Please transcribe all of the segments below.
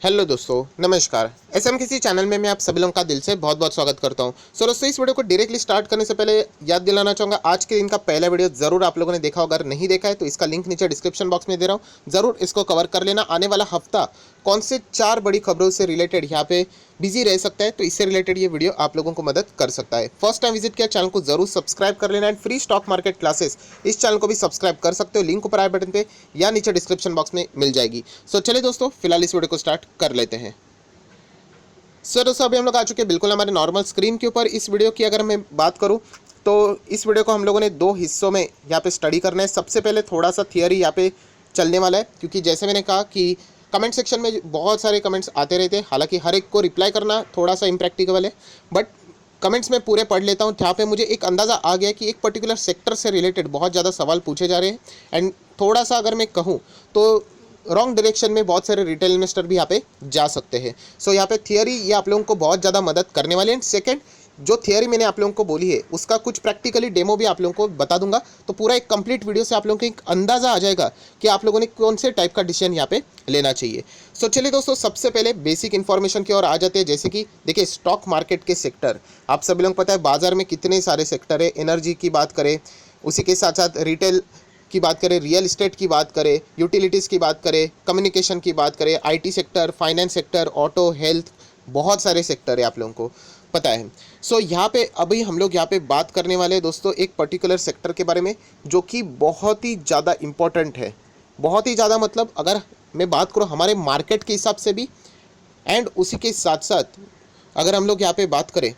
Hello दोस्तों, नमस्कार। SM किसी चैनल में मैं आप सभी लोगों का दिल से बहुत बहुत स्वागत करता हूं। दोस्तों, इस वीडियो को डायरेक्टली स्टार्ट करने से पहले याद दिलाना चाहूँगा, आज के दिन का पहला वीडियो ज़रूर आप लोगों ने देखा होगा। अगर नहीं देखा है तो इसका लिंक नीचे डिस्क्रिप्शन बॉक्स में दे रहा हूँ, ज़रूर इसको कवर कर लेना। आने वाला हफ्ता कौन से 4 बड़ी खबरों से रिलेटेड यहाँ पे बिजी रह सकता है, तो इससे रिलेटेड ये वीडियो आप लोगों को मदद कर सकता है। फर्स्ट टाइम विजिट किया चैनल को जरूर सब्सक्राइब कर लेना। And free stock market classes इस चैनल को भी सब्सक्राइब कर सकते हो, लिंक ऊपर आई बटन पे या नीचे डिस्क्रिप्शन बॉक्स में मिल जाएगी। चलिए दोस्तों, फिलहाल इस वीडियो को स्टार्ट कर लेते हैं। दोस्तों, अभी हम लोग आ चुके हैं बिल्कुल हमारे नॉर्मल स्क्रीन के ऊपर। इस वीडियो की अगर मैं बात करूं तो इस वीडियो को हम लोगों ने 2 हिस्सों में यहाँ पे स्टडी करना है। सबसे पहले थोड़ा सा थियरी यहाँ पे चलने वाला है, क्योंकि जैसे मैंने कहा कि कमेंट सेक्शन में बहुत सारे कमेंट्स आते रहते हैं। हालांकि हर एक को रिप्लाई करना थोड़ा सा इम्प्रैक्टिकल है, बट कमेंट्स में पूरे पढ़ लेता हूँ। जहाँ पे मुझे एक अंदाज़ा आ गया कि एक पर्टिकुलर सेक्टर से रिलेटेड बहुत ज़्यादा सवाल पूछे जा रहे हैं। एंड थोड़ा सा अगर मैं कहूँ तो रॉन्ग डायरेक्शन में बहुत सारे रिटेल इन्वेस्टर भी यहाँ पे जा सकते हैं। यहाँ पे थियरी ये आप लोगों को बहुत ज़्यादा मदद करने वाली है। एंड सेकेंड, जो थियरी मैंने आप लोगों को बोली है उसका कुछ प्रैक्टिकली डेमो भी आप लोगों को बता दूंगा। तो पूरा एक कंप्लीट वीडियो से आप लोगों को एक अंदाज़ा आ जाएगा कि आप लोगों ने कौन से टाइप का डिसीजन यहाँ पे लेना चाहिए। चलिए दोस्तों, सबसे पहले बेसिक इन्फॉर्मेशन की ओर आ जाते हैं। जैसे कि देखिए, स्टॉक मार्केट के सेक्टर आप सभी लोगों को पता है, बाजार में कितने सारे सेक्टर है। एनर्जी की बात करें, उसी के साथ साथ रिटेल की बात करें, रियल इस्टेट की बात करें, यूटिलिटीज़ की बात करें, कम्युनिकेशन की बात करें, IT sector, finance sector, auto, health, बहुत सारे सेक्टर है आप लोगों को पता है। यहाँ पे अभी हम लोग यहाँ पे बात करने वाले हैं दोस्तों एक पर्टिकुलर सेक्टर के बारे में, जो कि बहुत ही ज़्यादा इम्पोर्टेंट है। बहुत ही ज़्यादा मतलब अगर मैं बात करूँ हमारे मार्केट के हिसाब से भी, एंड उसी के साथ साथ अगर हम लोग यहाँ पे बात करें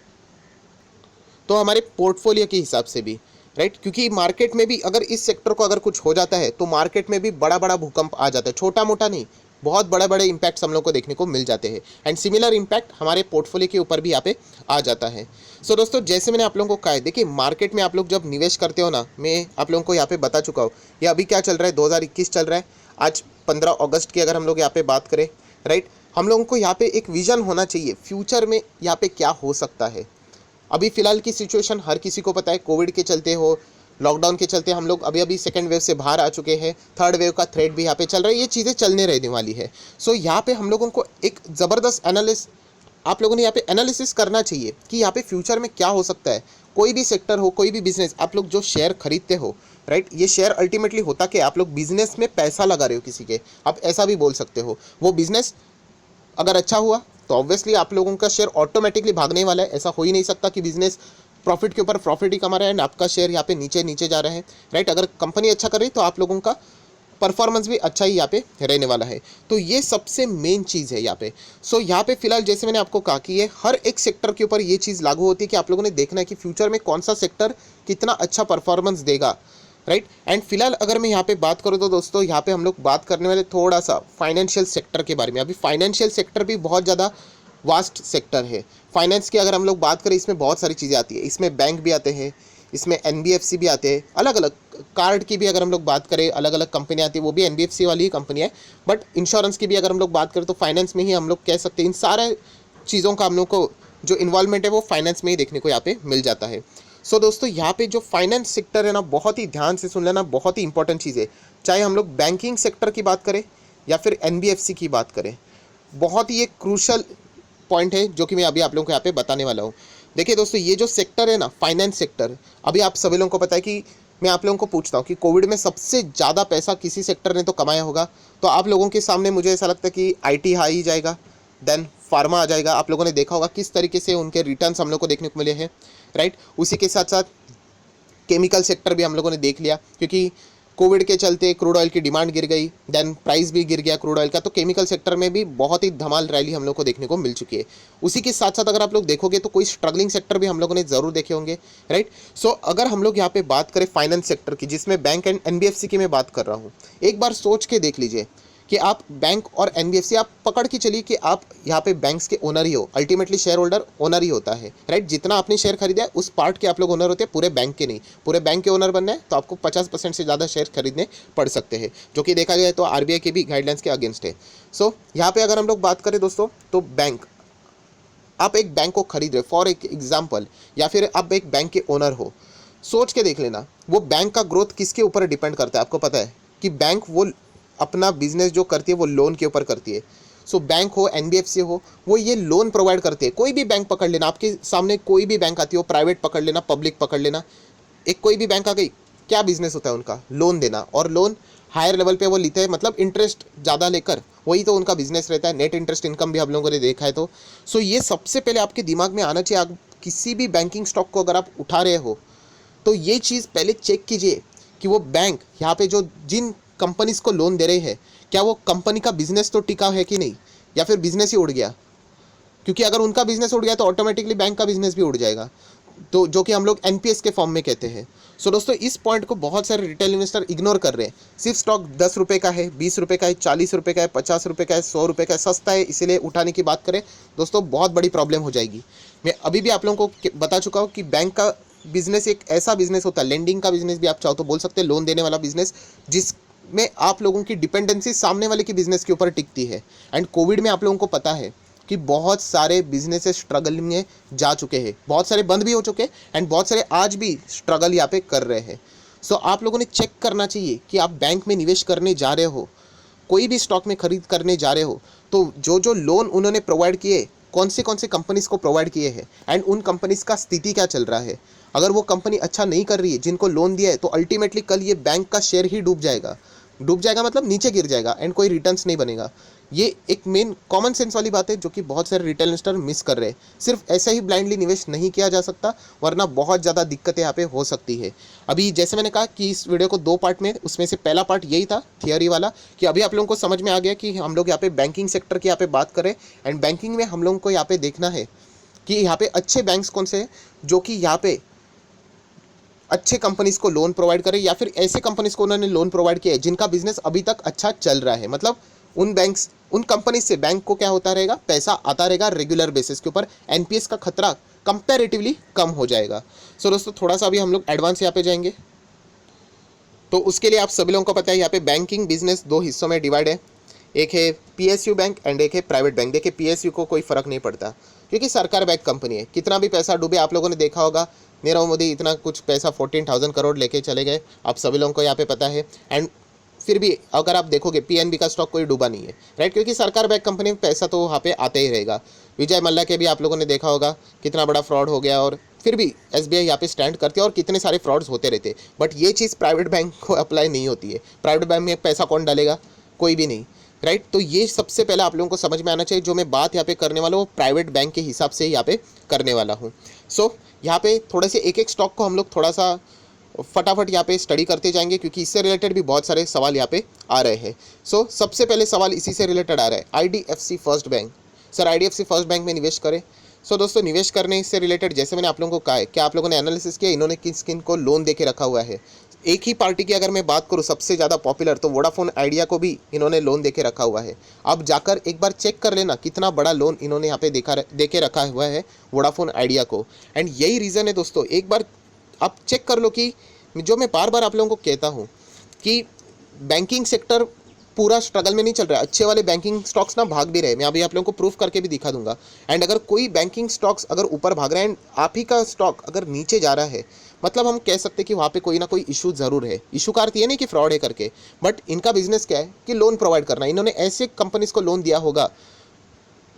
तो हमारे पोर्टफोलियो के हिसाब से भी, राइट। क्योंकि मार्केट में भी अगर इस सेक्टर को अगर कुछ हो जाता है तो मार्केट में भी बड़ा बड़ा भूकंप आ जाता है, छोटा मोटा नहीं, बहुत बड़े बड़े इंपैक्ट्स हम लोग को देखने को मिल जाते हैं। एंड सिमिलर इंपैक्ट हमारे पोर्टफोलियो के ऊपर भी यहाँ पे आ जाता है। दोस्तों, जैसे मैंने आप लोगों को कहा है, देखिए मार्केट में आप लोग जब निवेश करते हो ना, मैं आप लोगों को यहाँ पे बता चुका हूँ। ये अभी क्या चल रहा है, 2021 चल रहा है। आज 15 अगस्त की अगर हम लोग यहाँ पे बात करें, राइट, हम लोगों को यहाँ पे एक विजन होना चाहिए फ्यूचर में यहाँ पे क्या हो सकता है। अभी फिलहाल की सिचुएशन हर किसी को पता है, कोविड के चलते हो, लॉकडाउन के चलते हम लोग अभी अभी सेकेंड वेव से बाहर आ चुके हैं, थर्ड वेव का थ्रेट भी यहाँ पे चल रहा है, ये चीज़ें चलने रहने वाली है। यहाँ पे हम लोगों को एक ज़बरदस्त आप लोगों ने यहाँ पे एनालिसिस करना चाहिए कि यहाँ पे फ्यूचर में क्या हो सकता है। कोई भी सेक्टर हो, कोई भी बिजनेस, आप लोग जो शेयर खरीदते हो, राइट, ये शेयर अल्टीमेटली होता कि आप लोग बिजनेस में पैसा लगा रहे हो किसी के, आप ऐसा भी बोल सकते हो। वो बिजनेस अगर अच्छा हुआ तो ऑब्वियसली आप लोगों का शेयर ऑटोमेटिकली भागने वाला है। ऐसा हो ही नहीं सकता कि बिजनेस प्रॉफिट के ऊपर प्रॉफिट ही कमा रहा है एंड आपका शेयर यहाँ पे नीचे नीचे जा रहा है, राइट। अगर कंपनी अच्छा कर रही है तो आप लोगों का परफॉर्मेंस भी अच्छा ही यहाँ पे रहने वाला है। तो ये सबसे मेन चीज़ है यहाँ पे। यहाँ पे फिलहाल जैसे मैंने आपको कहा कि ये हर एक सेक्टर के ऊपर ये चीज़ लागू होती है कि आप लोगों ने देखना है कि फ्यूचर में कौन सा सेक्टर कितना अच्छा परफॉर्मेंस देगा, राइट। एंड फिलहाल अगर मैं यहाँ पे बात करूँ तो दोस्तों, यहाँ पे हम लोग बात करने वाले थोड़ा सा फाइनेंशियल सेक्टर के बारे में। अभी फाइनेंशियल सेक्टर भी बहुत ज़्यादा वास्ट सेक्टर है। फाइनेंस की अगर हम लोग बात करें, इसमें बहुत सारी चीज़ें आती है। इसमें बैंक भी आते हैं, इसमें एनबीएफसी भी आते हैं, अलग अलग कार्ड की भी अगर हम लोग बात करें, अलग अलग कंपनियाँ आती है, वो भी एनबीएफसी वाली ही कंपनी है। बट इंश्योरेंस की भी अगर हम लोग बात करें तो फाइनेंस में ही हम लोग कह सकते हैं। इन सारे चीज़ों का हम लोग को जो इन्वॉल्वमेंट है वो फाइनेंस में ही देखने को यहाँ पे मिल जाता है। दोस्तों, यहाँ पे जो फाइनेंस सेक्टर है ना, बहुत ही ध्यान से सुन लेना, बहुत ही इंपॉर्टेंट चीज़ है। चाहे हम लोग बैंकिंग सेक्टर की बात करें या फिर एनबीएफसी की बात करें, बहुत ही एक क्रूशल पॉइंट है जो कि मैं अभी आप लोगों को यहाँ पे बताने वाला हूँ। देखिए दोस्तों, ये जो सेक्टर है ना, फाइनेंस सेक्टर, अभी आप सभी लोगों को पता है कि मैं आप लोगों को पूछता हूँ कि कोविड में सबसे ज़्यादा पैसा किसी सेक्टर ने तो कमाया होगा। तो आप लोगों के सामने मुझे ऐसा लगता है कि आईटी आ ही जाएगा, देन फार्मा आ जाएगा। आप लोगों ने देखा होगा किस तरीके से उनके रिटर्न्स हम लोग को देखने को मिले हैं, राइट। उसी के साथ साथ केमिकल सेक्टर भी हम लोगों ने देख लिया, क्योंकि कोविड के चलते क्रूड ऑयल की डिमांड गिर गई, देन प्राइस भी गिर गया क्रूड ऑयल का। तो केमिकल सेक्टर में भी बहुत ही धमाल रैली हम लोग को देखने को मिल चुकी है। उसी के साथ साथ अगर आप लोग देखोगे तो कोई स्ट्रगलिंग सेक्टर भी हम लोगों ने ज़रूर देखे होंगे, राइट। अगर हम लोग यहाँ पे बात करें फाइनेंस सेक्टर की, जिसमें बैंक एंड एनबीएफसी की मैं बात कर रहा हूँ, एक बार सोच के देख लीजिए कि आप बैंक और एनबीएफसी, आप पकड़ के चलिए कि आप यहाँ पे बैंक्स के ओनर ही हो। अल्टीमेटली शेयर होल्डर ओनर ही होता है, राइट। जितना आपने शेयर खरीदा है उस पार्ट के आप लोग ओनर होते हैं, पूरे बैंक के नहीं। पूरे बैंक के ओनर बनना है तो आपको 50% से ज़्यादा शेयर खरीदने पड़ सकते हैं, जो कि देखा जाए तो आरबीआई के भी गाइडलाइंस के अगेंस्ट है। यहाँ पे अगर हम लोग बात करें दोस्तों, तो बैंक, आप एक बैंक को खरीद रहे फॉर एक एग्जाम्पल, या फिर आप एक बैंक के ओनर हो, सोच के देख लेना वो बैंक का ग्रोथ किसके ऊपर डिपेंड करता है। आपको पता है कि बैंक वो अपना बिजनेस जो करती है वो लोन के ऊपर करती है। सो बैंक हो, एनबीएफसी हो, वो ये लोन प्रोवाइड करते हैं। कोई भी बैंक पकड़ लेना, आपके सामने कोई भी बैंक आती हो, प्राइवेट पकड़ लेना, पब्लिक पकड़ लेना, एक कोई भी बैंक आ गई, क्या बिजनेस होता है उनका? लोन देना, और लोन हायर लेवल पे वो लेते हैं, मतलब इंटरेस्ट ज़्यादा लेकर, वही तो उनका बिजनेस रहता है। नेट इंटरेस्ट इनकम भी हम लोगों ने देखा है। तो सो ये सबसे पहले आपके दिमाग में आना चाहिए। आप किसी भी बैंकिंग स्टॉक को अगर आप उठा रहे हो तो ये चीज़ पहले चेक कीजिए कि वो बैंक यहाँ पे जो जिन कंपनीज को लोन दे रहे हैं, क्या वो कंपनी का बिजनेस तो टिका है कि नहीं, या फिर बिजनेस ही उड़ गया। क्योंकि अगर उनका बिजनेस उड़ गया तो ऑटोमेटिकली बैंक का बिजनेस भी उड़ जाएगा, तो जो कि हम लोग एनपीएस के फॉर्म में कहते हैं। सो दोस्तों, इस पॉइंट को बहुत सारे रिटेल इन्वेस्टर इग्नोर कर रहे हैं। सिर्फ स्टॉक 10 रुपये का है, 20 रुपये का है, 40 रुपये का है, 50 रुपये का है, 100 रुपये का है, सस्ता है, इसीलिए उठाने की बात करें दोस्तों, बहुत बड़ी प्रॉब्लम हो जाएगी। मैं अभी भी आप लोगों को बता चुका हूँ कि बैंक का बिजनेस एक ऐसा बिजनेस होता है, लेंडिंग का बिजनेस भी आप चाहो तो बोल सकते हैं, लोन देने वाला बिजनेस, जिसमें आप लोगों की डिपेंडेंसी सामने वाले की बिजनेस के ऊपर टिकती है। एंड कोविड में आप लोगों को पता है कि बहुत सारे बिजनेसेस स्ट्रगल में जा चुके हैं, बहुत सारे बंद भी हो चुके हैं, एंड बहुत सारे आज भी स्ट्रगल यहाँ पे कर रहे हैं। सो आप लोगों ने चेक करना चाहिए कि आप बैंक में निवेश करने जा रहे हो, कोई भी स्टॉक में खरीद करने जा रहे हो, तो जो जो लोन उन्होंने प्रोवाइड किए, कौन से कंपनीज को प्रोवाइड किए हैं, एंड उन कंपनीज का स्थिति क्या चल रहा है। अगर वो कंपनी अच्छा नहीं कर रही है जिनको लोन दिया है, तो अल्टीमेटली कल ये बैंक का शेयर ही डूब जाएगा। डूब जाएगा मतलब नीचे गिर जाएगा, एंड कोई रिटर्न्स नहीं बनेगा। ये एक मेन कॉमन सेंस वाली बात है जो कि बहुत सारे रिटेल इन्वेस्टर मिस कर रहे हैं। सिर्फ ऐसा ही ब्लाइंडली निवेश नहीं किया जा सकता, वरना बहुत ज़्यादा दिक्कतें यहाँ पे हो सकती है। अभी जैसे मैंने कहा कि इस वीडियो को 2 पार्ट में, उसमें से पहला पार्ट यही था थियोरी वाला, कि अभी आप लोगों को समझ में आ गया कि हम लोग यहाँ पे बैंकिंग सेक्टर की यहाँ पे बात करें, एंड बैंकिंग में हम लोगों को यहाँ पे देखना है कि यहाँ पे अच्छे बैंक्स कौन से हैं जो कि यहाँ पे अच्छे कंपनीज को लोन प्रोवाइड करें, या फिर ऐसे कंपनीज को उन्होंने लोन प्रोवाइड किया है जिनका बिजनेस अभी तक अच्छा चल रहा है। मतलब उन कंपनीज से बैंक को क्या होता रहेगा, पैसा आता रहेगा रेगुलर बेसिस के ऊपर, एनपीएस का खतरा कंपैरेटिवली कम हो जाएगा। सो दोस्तों, थोड़ा सा अभी हम लोग एडवांस यहाँ पे जाएंगे। तो उसके लिए आप सभी लोगों को पता है यहाँ पे बैंकिंग बिजनेस 2 हिस्सों में डिवाइड है। एक है पीएसयू बैंक एंड एक है प्राइवेट बैंक। देखिए, पीएसयू को कोई फर्क नहीं पड़ता क्योंकि सरकार बैंक कंपनी है। कितना भी पैसा डूबे, आप लोगों ने देखा होगा नीरव मोदी इतना कुछ पैसा 14,000 करोड़ लेके चले गए, आप सभी लोगों को यहाँ पे पता है। एंड फिर भी अगर आप देखोगे पीएनबी का स्टॉक कोई डूबा नहीं है, राइट, क्योंकि सरकार बैंक कंपनी में पैसा तो वहाँ पे आता ही रहेगा। विजय मल्ल्या के भी आप लोगों ने देखा होगा कितना बड़ा फ्रॉड हो गया, और फिर भी एसबीआई यहाँ पे स्टैंड करती है, और कितने सारे फ्रॉड्स होते रहते हैं। बट ये चीज़ प्राइवेट बैंक को अप्लाई नहीं होती है। प्राइवेट बैंक में पैसा कौन डालेगा? कोई भी नहीं, राइट। तो ये सबसे पहले आप लोगों को समझ में आना चाहिए। जो मैं बात यहाँ पे करने वाला हूँ वो प्राइवेट बैंक के हिसाब से यहाँ पे करने वाला हूँ। सो यहाँ पे थोड़े से एक एक स्टॉक को हम लोग थोड़ा सा फटाफट यहाँ पे स्टडी करते जाएंगे, क्योंकि इससे रिलेटेड भी बहुत सारे सवाल यहाँ पे आ रहे हैं। सो सबसे पहले सवाल इसी से रिलेटेड आ रहा है, IDFC first bank. Sir, IDFC first bank में निवेश करें? सो दोस्तों, निवेश करने से रिलेटेड जैसे मैंने आप लोगों को कहा है, क्या आप लोगों ने एनालिसिस किया इन्होंने किन किन को लोन दे के रखा हुआ है? एक ही पार्टी की अगर मैं बात करूँ सबसे ज़्यादा पॉपुलर, तो वोडाफोन आइडिया को भी इन्होंने लोन दे के रखा हुआ है। आप जाकर एक बार चेक कर लेना कितना बड़ा लोन इन्होंने यहाँ पे दे के रखा हुआ है वोडाफोन आइडिया को। एंड यही रीज़न है दोस्तों, एक बार आप चेक कर लो कि जो मैं बार बार आप लोगों को कहता हूँ कि बैंकिंग सेक्टर पूरा स्ट्रगल में नहीं चल रहा है। अच्छे वाले बैंकिंग स्टॉक्स ना भाग भी रहे, मैं अभी आप लोगों को प्रूफ करके भी दिखा दूंगा। एंड अगर कोई बैंकिंग स्टॉक्स अगर ऊपर भाग रहा है एंड आप ही का स्टॉक अगर नीचे जा रहा है, मतलब हम कह सकते हैं कि वहाँ पे कोई ना कोई इशू ज़रूर है। इशू का अर्थ ये नहीं कि फ्रॉड है करके, बट इनका बिजनेस क्या है कि लोन प्रोवाइड करना। इन्होंने ऐसे कंपनीज को लोन दिया होगा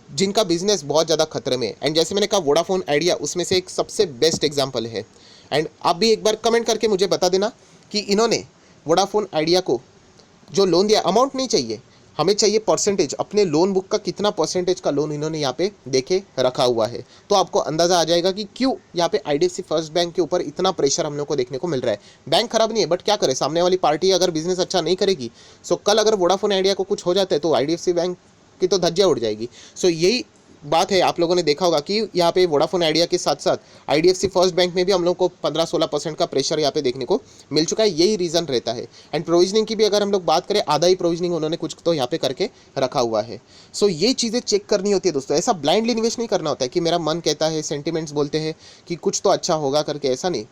जिनका बिजनेस बहुत ज़्यादा खतरे में है। एंड जैसे मैंने कहा वोडाफोन आइडिया उसमें से एक सबसे बेस्ट एग्जाम्पल है। एंड आप भी एक बार कमेंट करके मुझे बता देना कि इन्होंने वोडाफोन आइडिया को जो लोन दिया, अमाउंट नहीं चाहिए, हमें चाहिए परसेंटेज, अपने लोन बुक का कितना परसेंटेज का लोन इन्होंने यहाँ पे देके रखा हुआ है। तो आपको अंदाज़ा आ जाएगा कि क्यों यहाँ पे आईडीएफसी फर्स्ट बैंक के ऊपर इतना प्रेशर हम लोग को देखने को मिल रहा है। बैंक खराब नहीं है, बट क्या करे, सामने वाली पार्टी अगर बिजनेस अच्छा नहीं करेगी, सो कल अगर वोडाफोन आइडिया को कुछ हो जाता है तो आईडीएफसी बैंक की तो धज्जियाँ उड़ जाएगी। सो यही बात है, आप लोगों ने देखा होगा कि यहाँ पे वोडाफोन आइडिया के साथ साथ आईडीएफसी फर्स्ट बैंक में भी हम लोग को 15-16% का प्रेशर यहाँ पे देखने को मिल चुका है। यही रीज़न रहता है। एंड प्रोविजनिंग की भी अगर हम लोग बात करें, आधा ही प्रोविजनिंग उन्होंने कुछ तो यहाँ पे करके रखा हुआ है। सो ये चीज़ें चेक करनी होती है दोस्तों। ऐसा ब्लाइंडली निवेश नहीं करना होता है कि मेरा मन कहता है, सेंटिमेंट्स बोलते हैं कि कुछ तो अच्छा होगा करके, ऐसा नहीं।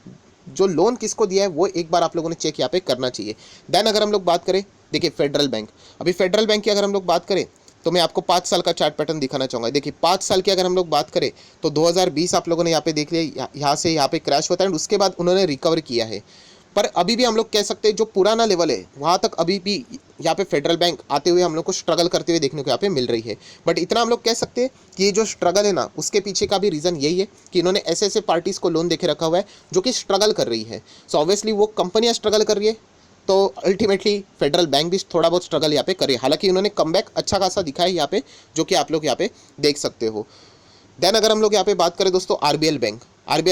जो लोन किसको दिया है वो एक बार आप लोगों ने चेक यहाँ पे करना चाहिए। देन अगर हम लोग बात करें, देखिए फेडरल बैंक, अभी फेडरल बैंक की अगर हम लोग बात करें तो मैं आपको 5 साल का चार्ट पैटर्न दिखाना चाहूँगा। देखिए 5 साल की अगर हम लोग बात करें तो 2020 आप लोगों ने यहाँ पे देख लिया, यहाँ से यहाँ पे क्रैश होता है एंड उसके बाद उन्होंने रिकवर किया है। पर अभी भी हम लोग कह सकते हैं जो पुराना लेवल है वहाँ तक अभी भी यहाँ पे फेडरल बैंक आते हुए हम लोग को स्ट्रगल करते हुए देखने को यहाँ पे मिल रही है। बट इतना हम लोग कह सकते हैं कि ये जो स्ट्रगल है ना, उसके पीछे का भी रीज़न यही है कि इन्होंने ऐसे ऐसे पार्टीज़ को लोन देके रखा हुआ है जो कि स्ट्रगल कर रही है। सो ऑब्वियसली वो कंपनियाँ स्ट्रगल कर रही है, तो अल्टीमेटली फेडरल बैंक भी थोड़ा बहुत स्ट्रगल यहाँ पे करे। हालांकि उन्होंने कमबैक अच्छा खासा दिखा है यहाँ पे, जो कि आप लोग यहाँ पे देख सकते हो। देन अगर हम लोग यहाँ पे बात करें दोस्तों आरबीएल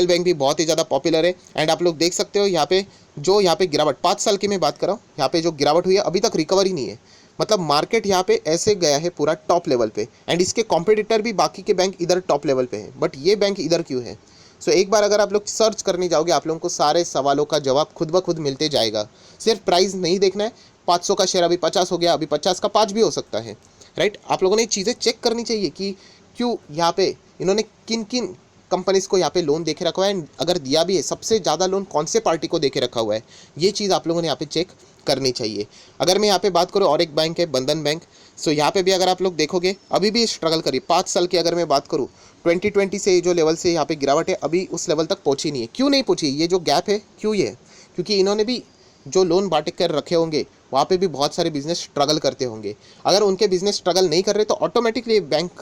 बैंक भी बहुत ही ज़्यादा पॉपुलर है। एंड आप लोग देख सकते हो यहाँ पे जो यहाँ पे गिरावट 5 साल की मैं बात कर रहा हूँ, यहाँ पे जो गिरावट हुई है अभी तक रिकवरी नहीं है। मतलब मार्केट यहाँ पे ऐसे गया है पूरा टॉप लेवल पे, एंड इसके कॉम्पिटिटर भी बाकी के बैंक इधर टॉप लेवल पे हैं, बट ये बैंक इधर क्यों है? सो एक बार अगर आप लोग सर्च करने जाओगे आप लोगों को सारे सवालों का जवाब खुद ब खुद मिलते जाएगा। सिर्फ प्राइस नहीं देखना है, 500 का शेयर अभी 50 हो गया, अभी 50 का 5 भी हो सकता है, राइट। आप लोगों ने चीज़ें चेक करनी चाहिए कि क्यों यहाँ पे इन्होंने किन किन कंपनीज को यहाँ पे लोन देके रखा हुआ है, अगर दिया भी है सबसे ज़्यादा लोन कौन से पार्टी को देके रखा हुआ है, ये चीज़ आप लोगों ने यहाँ पे चेक करनी चाहिए। अगर मैं यहाँ पे बात करूँ और एक बैंक है बंधन बैंक, सो यहाँ पे भी अगर आप लोग देखोगे अभी भी स्ट्रगल करिए। 5 साल की अगर मैं बात करूँ 2020 से जो लेवल से यहाँ पे गिरावट है अभी उस लेवल तक पहुँची नहीं है। क्यों नहीं पहुँची? ये जो गैप है क्यों ये है? क्योंकि इन्होंने भी जो लोन बांट कर रखे होंगे वहाँ पे भी बहुत सारे बिजनेस स्ट्रगल करते होंगे। अगर उनके बिजनेस स्ट्रगल नहीं कर रहे तो ऑटोमेटिकली बैंक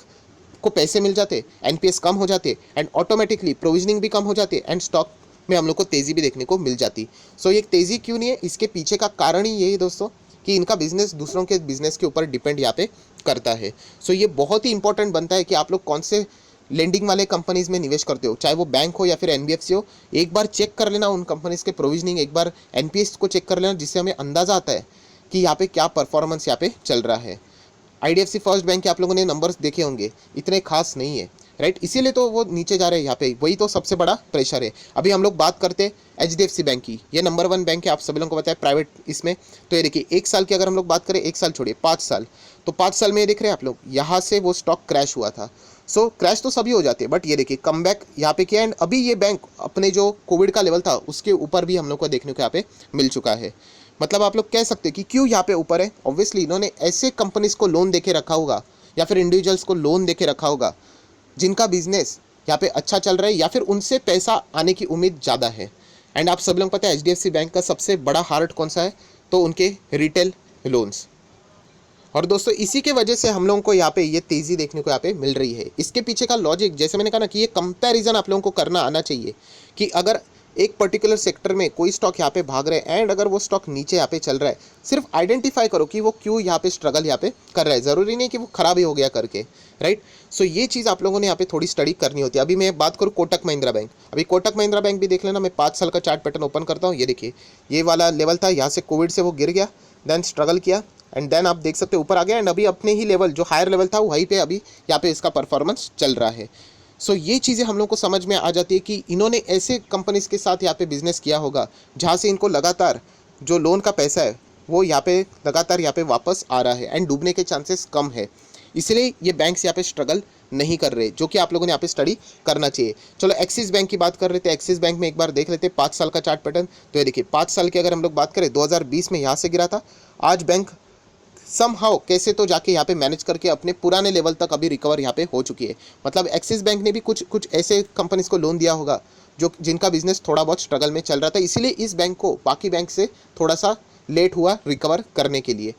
को पैसे मिल जाते, एनपीएस कम हो जाते, एंड ऑटोमेटिकली प्रोविजनिंग भी कम हो जाती, एंड स्टॉक में हम लोग को तेज़ी भी देखने को मिल जाती। सो ये तेज़ी क्यों नहीं है? इसके पीछे का कारण ही यही दोस्तों कि इनका बिजनेस दूसरों के बिजनेस के ऊपर डिपेंड यहाँ पे करता है। सो ये बहुत ही इंपॉर्टेंट बनता है कि आप लोग कौन से लेंडिंग वाले कंपनीज में निवेश करते हो, चाहे वो बैंक हो या फिर एनबीएफसी हो। एक बार चेक कर लेना उन कंपनीज के प्रोविजनिंग, एक बार एनपीएस को चेक कर लेना, जिससे हमें अंदाज़ा आता है कि यहाँ पे क्या परफॉर्मेंस यहाँ पे चल रहा है। आईडीएफसी फर्स्ट बैंक के आप लोगों ने नंबर्स देखे होंगे, इतने खास नहीं है, राइट। इसीलिए तो वो नीचे जा रहे हैं यहाँ पे, वही तो सबसे बड़ा प्रेशर है। अभी हम लोग बात करते हैं एचडीएफसी बैंक की, ये नंबर 1 बैंक है, आप सभी लोगों को पता है प्राइवेट इसमें। तो ये देखिए 1 साल की अगर हम लोग बात करें, 1 साल छोड़िए 5 साल, तो 5 साल में ये देख रहे हैं आप लोग यहाँ से वो स्टॉक क्रैश हुआ था। सो क्रैश तो सभी हो जाते हैं, बट ये देखिए कमबैक यहाँ पे किया, एंड अभी ये बैंक अपने जो कोविड का लेवल था उसके ऊपर भी हम लोग को देखने को यहाँ पे मिल चुका है। मतलब आप लोग कह सकते हैं कि क्यों यहाँ पे ऊपर है। ऑब्वियसली इन्होंने ऐसे कंपनीज को लोन देके रखा होगा या फिर इंडिविजुअल्स को लोन देके रखा होगा जिनका बिजनेस यहाँ पे अच्छा चल रहा है या फिर उनसे पैसा आने की उम्मीद ज़्यादा है। एंड आप सब लोग पता है एचडीएफसी बैंक का सबसे बड़ा हार्ट कौन सा है? तो उनके रिटेल लोन्स। और दोस्तों इसी के वजह से हम लोगों को यहाँ पे ये तेज़ी देखने को यहाँ पे मिल रही है। इसके पीछे का लॉजिक जैसे मैंने कहा ना कि ये कंपैरिजन आप लोगों को करना आना चाहिए कि अगर एक पर्टिकुलर सेक्टर में कोई स्टॉक यहाँ पे भाग रहे हैं एंड अगर वो स्टॉक नीचे यहाँ पे चल रहा है, सिर्फ आइडेंटिफाई करो कि वो क्यों यहाँ पे स्ट्रगल यहाँ पे कर रहा है। ज़रूरी नहीं कि वो खराब ही हो गया करके, राइट। सो ये चीज़ आप लोगों ने यहाँ पे थोड़ी स्टडी करनी होती है। अभी मैं बात करूँ कोटक महिंद्रा बैंक, अभी कोटक महिंद्रा बैंक भी देख लेना। मैं 5 साल का चार्ट पैटर्न ओपन करता हूँ, ये देखिए ये वाला लेवल था, यहाँ से कोविड से वो गिर गया, देन स्ट्रगल किया, एंड देन आप देख सकते हो ऊपर आ गया, एंड अभी अपने ही लेवल जो हायर लेवल था वहीं पे अभी यहाँ पे इसका परफॉर्मेंस चल रहा है। सो ये चीज़ें हम लोग को समझ में आ जाती है कि इन्होंने ऐसे कंपनीज के साथ यहाँ पे बिजनेस किया होगा जहाँ से इनको लगातार जो लोन का पैसा है वो यहाँ पे लगातार यहाँ पे वापस आ रहा है एंड डूबने के चांसेस कम है। इसलिए ये बैंक्स यहाँ पे स्ट्रगल नहीं कर रहे, जो कि आप लोगों ने यहाँ पे स्टडी करना चाहिए। चलो एक्सिस बैंक की बात कर रहे थे, एक्सिस बैंक में एक बार देख लेते 5 साल का चार्ट पैटर्न। तो ये देखिए 5 साल की अगर हम लोग बात करें 2020 में यहाँ से गिरा था, आज बैंक समहाउ कैसे तो जाके यहाँ पे मैनेज करके अपने पुराने लेवल तक अभी रिकवर यहाँ पे हो चुकी है। मतलब एक्सिस बैंक ने भी कुछ ऐसे कंपनीज को लोन दिया होगा जो जिनका बिजनेस थोड़ा बहुत स्ट्रगल में चल रहा था, इसीलिए इस बैंक को बाकी बैंक से थोड़ा सा लेट हुआ रिकवर करने के लिए।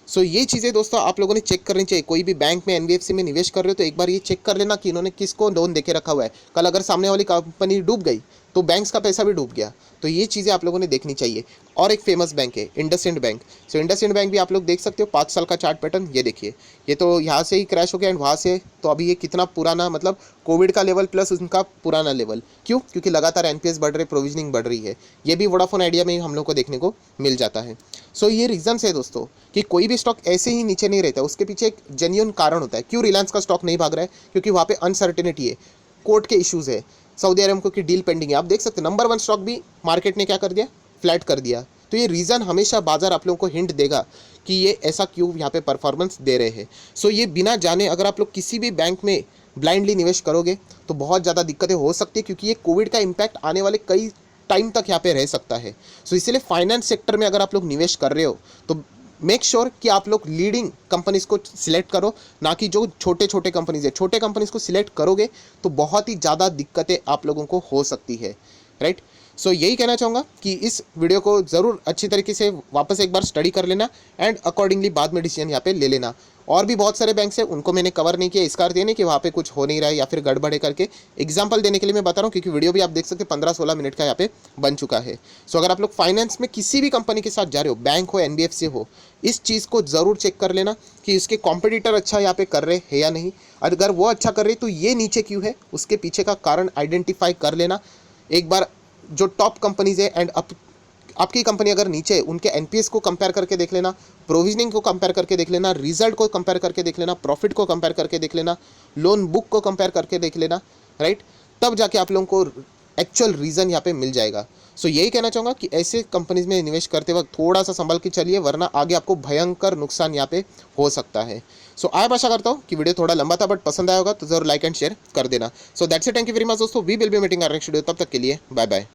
सो ये चीज़ें दोस्तों आप लोगों ने चेक करनी चाहिए। कोई भी बैंक में एनबीएफसी में निवेश कर रहे हो तो एक बार ये चेक कर लेना कि इन्होंने किसको लोन देके रखा हुआ है। कल अगर सामने वाली कंपनी डूब गई तो बैंक्स का पैसा भी डूब गया, तो ये चीज़ें आप लोगों ने देखनी चाहिए। और एक फेमस बैंक है इंडसइंड बैंक। सो इंडसइंड बैंक भी आप लोग देख सकते हो 5 साल का चार्ट पैटर्न, ये देखिए ये तो यहाँ से ही क्रैश हो गया एंड वहाँ से तो अभी ये कितना पुराना, मतलब कोविड का लेवल प्लस उनका पुराना लेवल। क्यों? क्योंकि लगातार एनपीएस बढ़ रहे, प्रोविजनिंग बढ़ रही है। ये भी वोडाफोन आइडिया में हम लोग को देखने को मिल जाता है। सो ये रीजंस है दोस्तों कि कोई भी स्टॉक ऐसे ही नीचे नहीं रहता, उसके पीछे एक जेन्युइन कारण होता है। क्यों रिलायंस का स्टॉक नहीं भाग रहा है? क्योंकि वहाँ पे अनसर्टेनिटी है, कोर्ट के इश्यूज़ है, सऊदी अरब की डील पेंडिंग है। आप देख सकते हैं नंबर 1 स्टॉक भी मार्केट ने क्या कर दिया? फ्लैट कर दिया। तो ये रीज़न हमेशा बाजार आप लोगों को हिंट देगा कि ये ऐसा क्यों यहाँ पे परफॉर्मेंस दे रहे हैं। सो ये बिना जाने अगर आप लोग किसी भी बैंक में ब्लाइंडली निवेश करोगे तो बहुत ज़्यादा दिक्कतें हो सकती है, क्योंकि ये कोविड का इम्पैक्ट आने वाले कई टाइम तक यहाँ पे रह सकता है। सो इसलिए फाइनेंस सेक्टर में अगर आप लोग निवेश कर रहे हो तो मेक श्योर कि आप लोग लीडिंग कंपनीज को सिलेक्ट करो, ना कि जो छोटे छोटे कंपनीज है। छोटे कंपनीज को सिलेक्ट करोगे तो बहुत ही ज़्यादा दिक्कतें आप लोगों को हो सकती है, राइट। सो यही कहना चाहूँगा कि इस वीडियो को ज़रूर अच्छी तरीके से वापस एक बार स्टडी कर लेना एंड अकॉर्डिंगली बाद में डिसीजन यहाँ पे ले लेना। और भी बहुत सारे बैंक्स हैं, उनको मैंने कवर नहीं किया, इस कार्य नहीं कि वहाँ पे कुछ हो नहीं रहा है या फिर गड़बड़ है करके। एग्जाम्पल देने के लिए मैं बता रहा हूँ, क्योंकि वीडियो भी आप देख सकते हैं 15-16 मिनट का यहाँ पे बन चुका है। सो अगर आप लोग फाइनेंस में किसी भी कंपनी के साथ जा रहे हो, बैंक हो, NBFC हो, इस चीज़ को ज़रूर चेक कर लेना कि उसके कॉम्पिटिटर अच्छा यहाँ पे कर रहे हैं या नहीं। अगर वो अच्छा कर रहे तो ये नीचे क्यों है, उसके पीछे का कारण आइडेंटिफाई कर लेना एक बार। जो टॉप कंपनीज है एंड आपकी कंपनी अगर नीचे है, उनके NPS को कंपेयर करके देख लेना, प्रोविजनिंग को कंपेयर करके देख लेना, रिजल्ट को कंपेयर करके देख लेना, प्रॉफिट को कंपेयर करके देख लेना, लोन बुक को कंपेयर करके देख लेना, राइट। तब जाके आप लोगों को एक्चुअल रीज़न यहाँ पे मिल जाएगा। सो यही कहना चाहूँगा कि ऐसे कंपनीज में इन्वेस्ट करते वक्त थोड़ा सा संभल के चलिए, वरना आगे आपको भयंकर नुकसान यहाँ पे हो सकता है। सो आप आशा करता हूँ कि वीडियो थोड़ा लंबा था बट पसंद आया होगा, तो जरूर लाइक एंड शेयर कर देना। So that's it, thank you very much दोस्तों, we will be meeting our next video, तब तक के लिए बाय बाय।